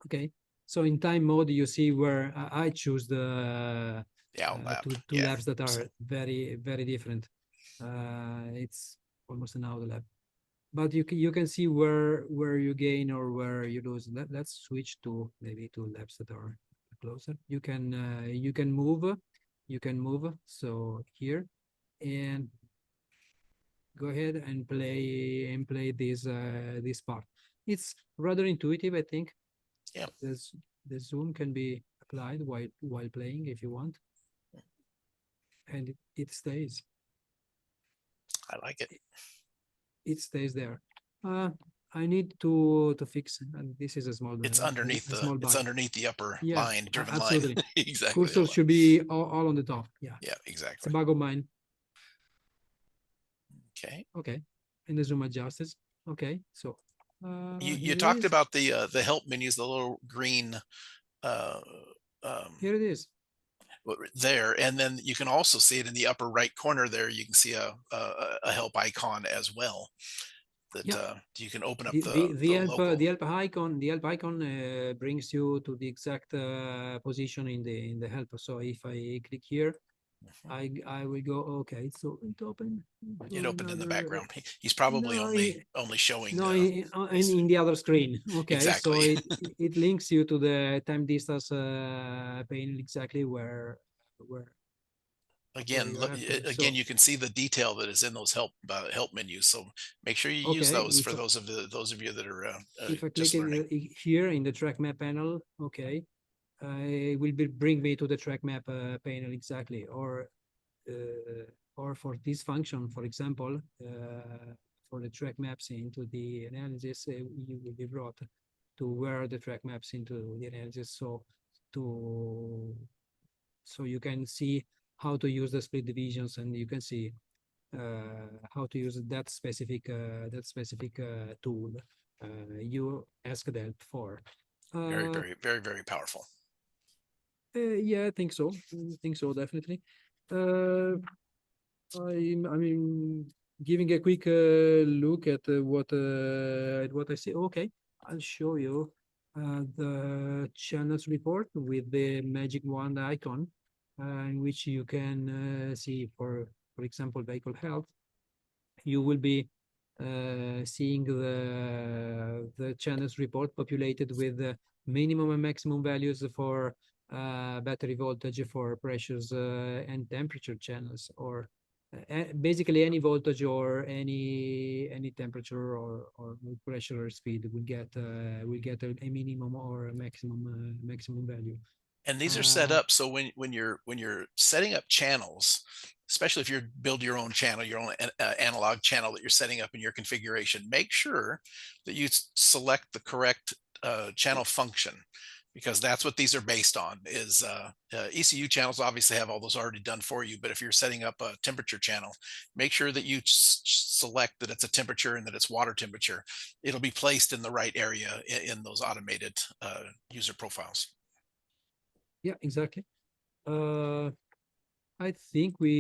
Okay, so in time mode, you see where I choose the The out lap. two Yeah. labs that So are very different. It's almost an out lab, but you can see where you gain or where you lose. Let's switch to maybe two labs that are closer. You can move. So here, and go ahead and play this part. It's rather intuitive, I think. yeah, There's the zoom can be applied while playing if you want, and it stays. I like it. It stays there. Uh, I need to fix, and this is a small It's bug. underneath the upper Yeah, line, driven line. absolutely. Exactly. Cursor should be all on the top. Yeah, Yeah, it's a exactly. bug of mine. Okay. Okay, and the zoom adjusts. Okay, so You here it talked is. about the help menus, the little green uh, um, Here it is. there, and then you can also see it in the upper right corner there. You can see a help icon as well that Yeah, you can open up the local. the help icon brings you to the exact position in the help. So if I click here, I will go. Okay, so it opened. It opened in the Another. background. He's probably No, only showing no, in the other screen. Okay, so exactly. it links you to the time distance pane exactly where Again, you look, are after. again, So you can see the detail that is in those help menus. So make sure you use okay, those for those of you that are if I click just learning. here in the track map panel, okay, it will bring me to the track map panel exactly, or for this function, for example, for the track maps into the analysis, you will be brought to where the track maps into the analysis. So you can see how to use the split divisions, and you can see how to use that specific tool you asked help for. Very, very, very, very powerful. Yeah, I think so. Definitely. Uh, I mean, giving a quick look at what I see. Okay, I'll show you the channels report with the magic wand icon, in which you can see, for example, vehicle health. You will be seeing the channels report populated with the minimum and maximum values for battery voltage, for pressures and temperature channels, or basically any voltage or any temperature or pressure or speed will get a minimum or a maximum value. And these are set up so when you're setting up channels, especially if you build your own channel, your own analog channel that you're setting up in your configuration, make sure that you select the correct channel function, because that's what these are based on. Is ECU channels obviously have all those already done for you, but if you're setting up a temperature channel, make sure that you select that it's a temperature and that it's water temperature. It'll be placed in the right area in those automated user profiles. Yeah, exactly. I think we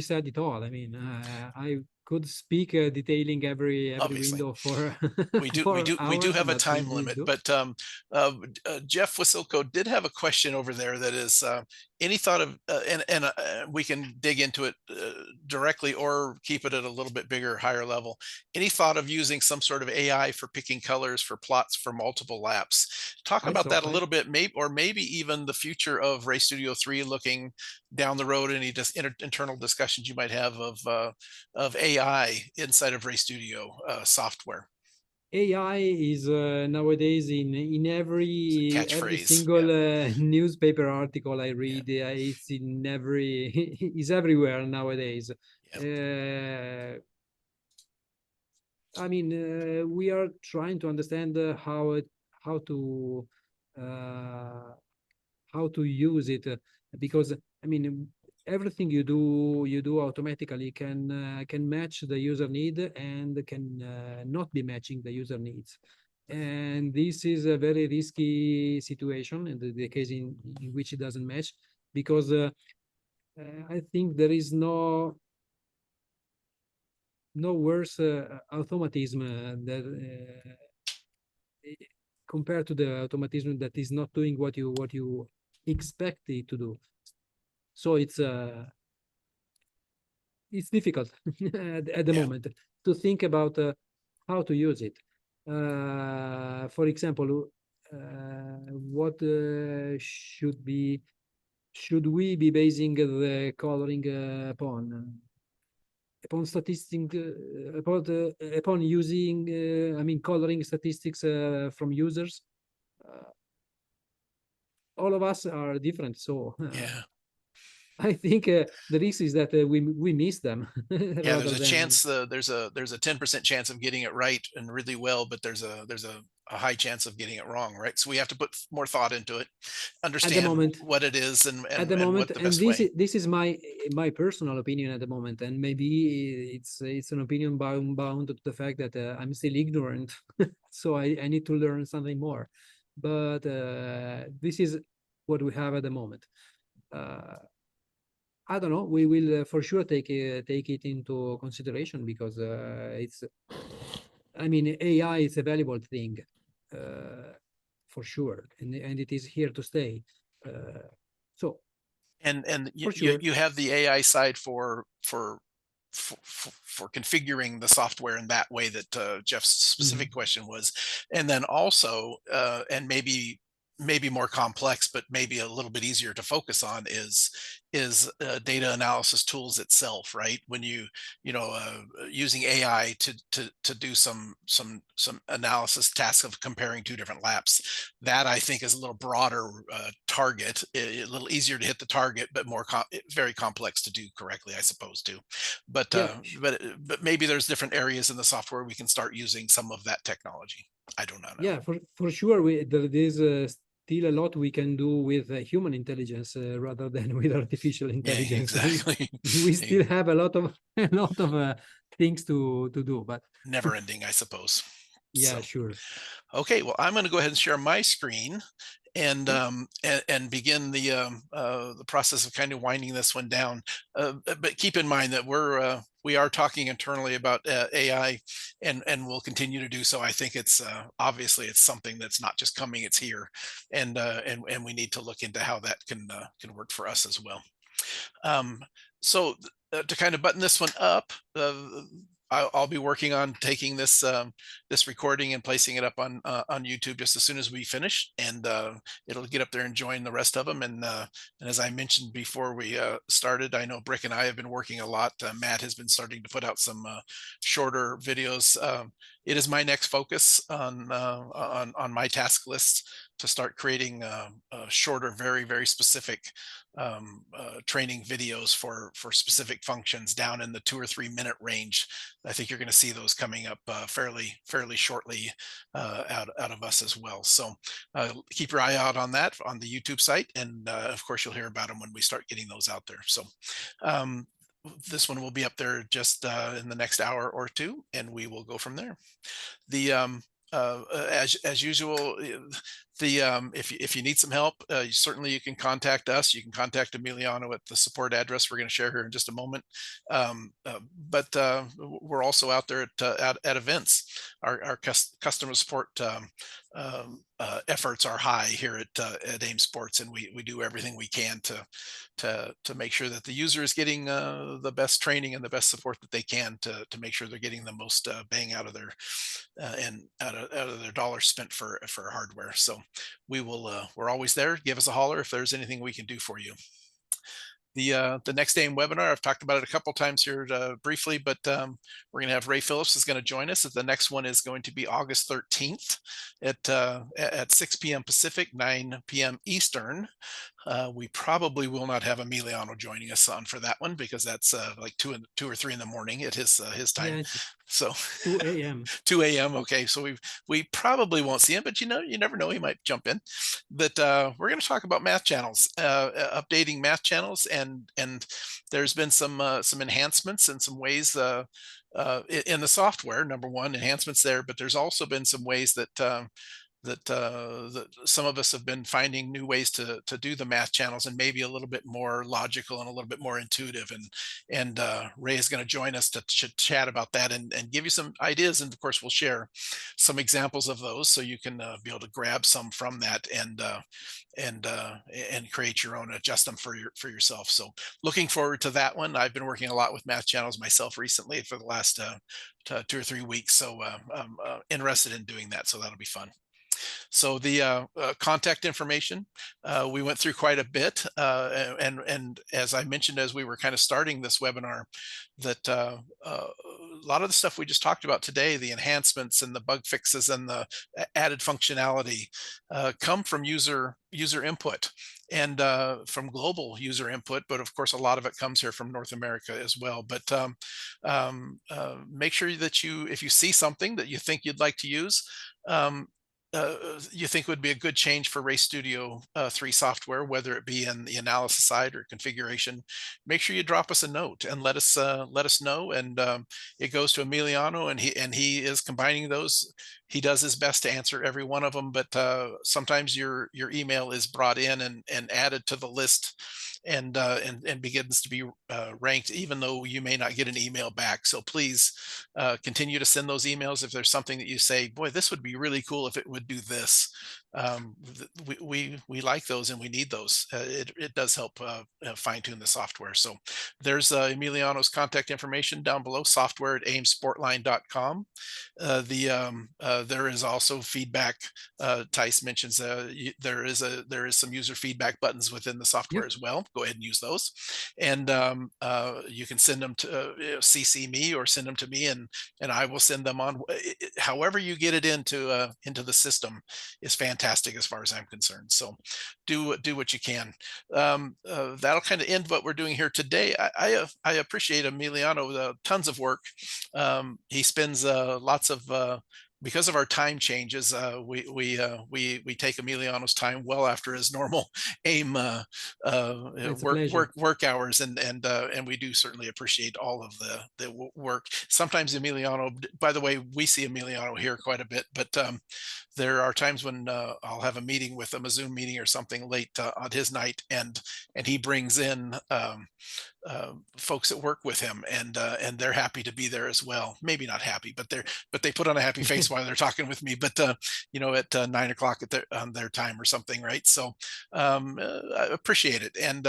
said it all. I mean, I could speak detailing every Obviously. window for We do, we for do, we do hours, have a but we time will limit, do. but Jeff Wasilko did have a question over there that is, any thought of, and we can dig into it directly or keep it at a little bit bigger, higher level. Any thought of using some sort of AI for picking colors for plots for multiple laps? Talk about that a little bit, maybe even the future of Ray Studio 3 looking down the road, any just internal discussions you might have of AI inside of Ray Studio software. AI is nowadays in every Catchphrase. single Yeah. newspaper article I Yeah. read. It's in every is everywhere nowadays. Yeah. I mean, we are trying to understand how to uh, how to use it, because I mean, everything you do automatically can match the user need and can not be matching the user needs, and this is a very risky situation in the case in which it doesn't match, because I think there is no worse automatism that compared to the automatism that is not doing what you expect it to do. So it's difficult at the Yeah. moment to think about how to use it. For example, what should we be basing the coloring upon statistics upon using I mean coloring statistics from users? Uh, all of us are different, so Yeah. I think the risk is that we miss them Yeah, rather there's a than. chance, there's a 10% chance of getting it right and really well, but there's a high chance of getting it wrong, right? So we have to put more thought into it, At the understand moment, what it is at the and moment, what the and best way. this is my personal opinion at the moment, and maybe it's an opinion bound to the fact that I'm still ignorant, so I need to learn something more. But this is what we have at the moment. I don't know. We will for sure take it into consideration, because it's. I mean, AI is a valuable thing, for sure, and it is here to stay. So And For sure. you have the AI side for configuring the software in that way that Jeff's specific Mhm. question was, and then also and maybe more complex, but maybe a little bit easier to focus on is data analysis tools itself, right? When using AI to do some analysis tasks of comparing two different laps, that I think is a little broader target, a little easier to hit the target, but very complex to do correctly, I suppose too. But Yeah, maybe there's different areas in the software we can start using some of that technology. I do not know. yeah, for sure. There is still a lot we can do with human intelligence rather than with artificial Yeah, intelligence. exactly. We still have a lot of a lot of things to do, but Never ending, I suppose. yeah, So, sure. okay, well, I'm going to go ahead and share my screen Yeah, and begin the process of kind of winding this one down. But keep in mind that we are talking internally about AI, and we'll continue to do so. I think it's obviously it's something that's not just coming; it's here, and we need to look into how that can work for us as well. Um, so to kind of button this one up, I'll be working on taking this recording and placing it up on YouTube just as soon as we finish, and it'll get up there and join the rest of them. And as I mentioned before we started, I know Brick and I have been working a lot. Matt has been starting to put out some shorter videos. It is my next focus on my task list to start creating shorter, very specific training videos for specific functions down in the 2 or 3 minute range. I think you're going to see those coming up fairly shortly out of us as well. So keep your eye out on that on the YouTube site, and of course you'll hear about them when we start getting those out there. So um, this one will be up there just in the next hour or two, and we will go from there. The as usual, if you need some help, certainly you can contact us. You can contact Emiliano at the support address we're going to share here in just a moment. But we're also out there at events. Our customer support efforts are high here at AIM Sports, and we do everything we can to make sure that the user is getting the best training and the best support that they can to make sure they're getting the most bang out of their and out of their dollars spent for hardware. So we're always there. Give us a holler if there's anything we can do for you. The next AIM webinar, I've talked about it a couple times here briefly, but we're going to have Ray Phillips is going to join us. The next one is going to be August 13th at 6 p.m. Pacific, 9 p.m. Eastern. We probably will not have Emiliano joining us on for that one because that's like 2 or 3 in the morning at his yeah, time. it's So 2 a.m. 2 a.m. Okay, so we probably won't see him, but you never know, he might jump in. But we're going to talk about math channels, updating math channels, and there's been some enhancements and some ways in the software. Number one, enhancements there, but there's also been some ways that some of us have been finding new ways to do the math channels and maybe a little bit more logical and a little bit more intuitive. And Ray is going to join us to chat about that and give you some ideas. And of course, we'll share some examples of those so you can be able to grab some from that and create your own, adjust them for yourself. So looking forward to that one. I've been working a lot with math channels myself recently for the last 2 or 3 weeks. So I'm interested in doing that. So that'll be fun. So the contact information, we went through quite a bit, and as I mentioned as we were kind of starting this webinar, that a lot of the stuff we just talked about today, the enhancements and the bug fixes and the added functionality, come from user input and from global user input. But of course, a lot of it comes here from North America as well. But make sure that if you see something that you think you'd like to use, um, you think would be a good change for Race Studio 3 software, whether it be in the analysis side or configuration, make sure you drop us a note and let us know. And it goes to Emiliano, and he is combining those. He does his best to answer every one of them, but sometimes your email is brought in and added to the list and begins to be ranked, even though you may not get an email back. So please continue to send those emails if there's something that you say, boy, this would be really cool if it would do this. we like those and we need those. It does help fine tune the software. So there's Emiliano's contact information down below, software at AiM-Sportline.com. There is also feedback. Tice mentions there is some user feedback buttons within the software Yep. as well. Go ahead and use those, and you can send them to CC me or send them to me, and I will send them on. However you get it into the system is fantastic as far as I'm concerned. So do what you can. That'll kind of end what we're doing here today. I appreciate Emiliano, tons of work. He spends lots of because of our time changes, we take Emiliano's time well after his normal AIM It's a pleasure. work hours, and we do certainly appreciate all of the work. Sometimes Emiliano, by the way, we see Emiliano here quite a bit, but there are times when I'll have a meeting with him, a Zoom meeting or something late on his night, and he brings in folks that work with him, and they're happy to be there as well. Maybe not happy, but they put on a happy face while they're talking with me. But at 9 o'clock on their time or something, right? So I appreciate it, and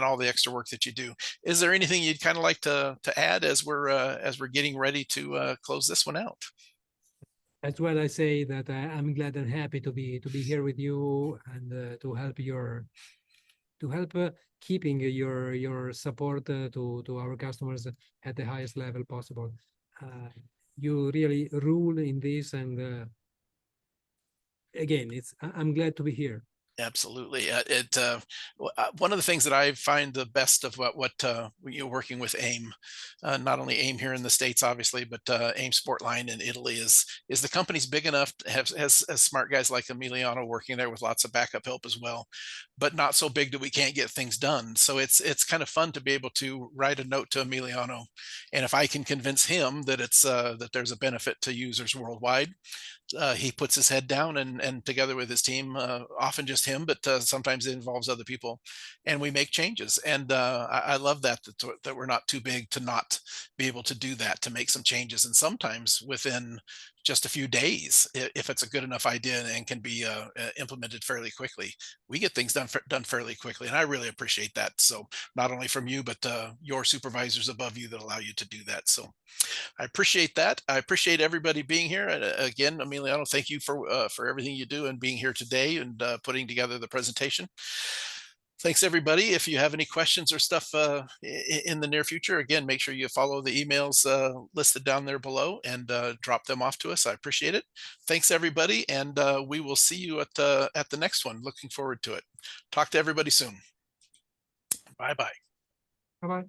all the extra work that you do. Is there anything you'd kind of like to add as we're getting ready to close this one out? That's why I say that I'm glad and happy to be here with you and to help keeping your support to our customers at the highest level possible. You really rule in this, and again, I'm glad to be here. Absolutely. One of the things that I find the best of working with AIM, not only AIM here in the States, obviously, but AiM-Sportline in Italy is the company's big enough to have has smart guys like Emiliano working there with lots of backup help as well, but not so big that we can't get things done. So it's kind of fun to be able to write a note to Emiliano, and if I can convince him that that there's a benefit to users worldwide, he puts his head down and together with his team, often just him, but sometimes it involves other people, and we make changes. And I love that we're not too big to not be able to do that, to make some changes, and sometimes within just a few days, if it's a good enough idea and can be implemented fairly quickly, we get things done fairly quickly, and I really appreciate that. So not only from you, but your supervisors above you that allow you to do that. So I appreciate that. I appreciate everybody being here. And again, Emiliano, thank you for everything you do and being here today and putting together the presentation. Thanks, everybody. If you have any questions or stuff in the near future, again, make sure you follow the emails listed down there below and drop them off to us. I appreciate it. Thanks, everybody, and we will see you at the next one. Looking forward to it. Talk to everybody soon. Bye bye. Bye bye.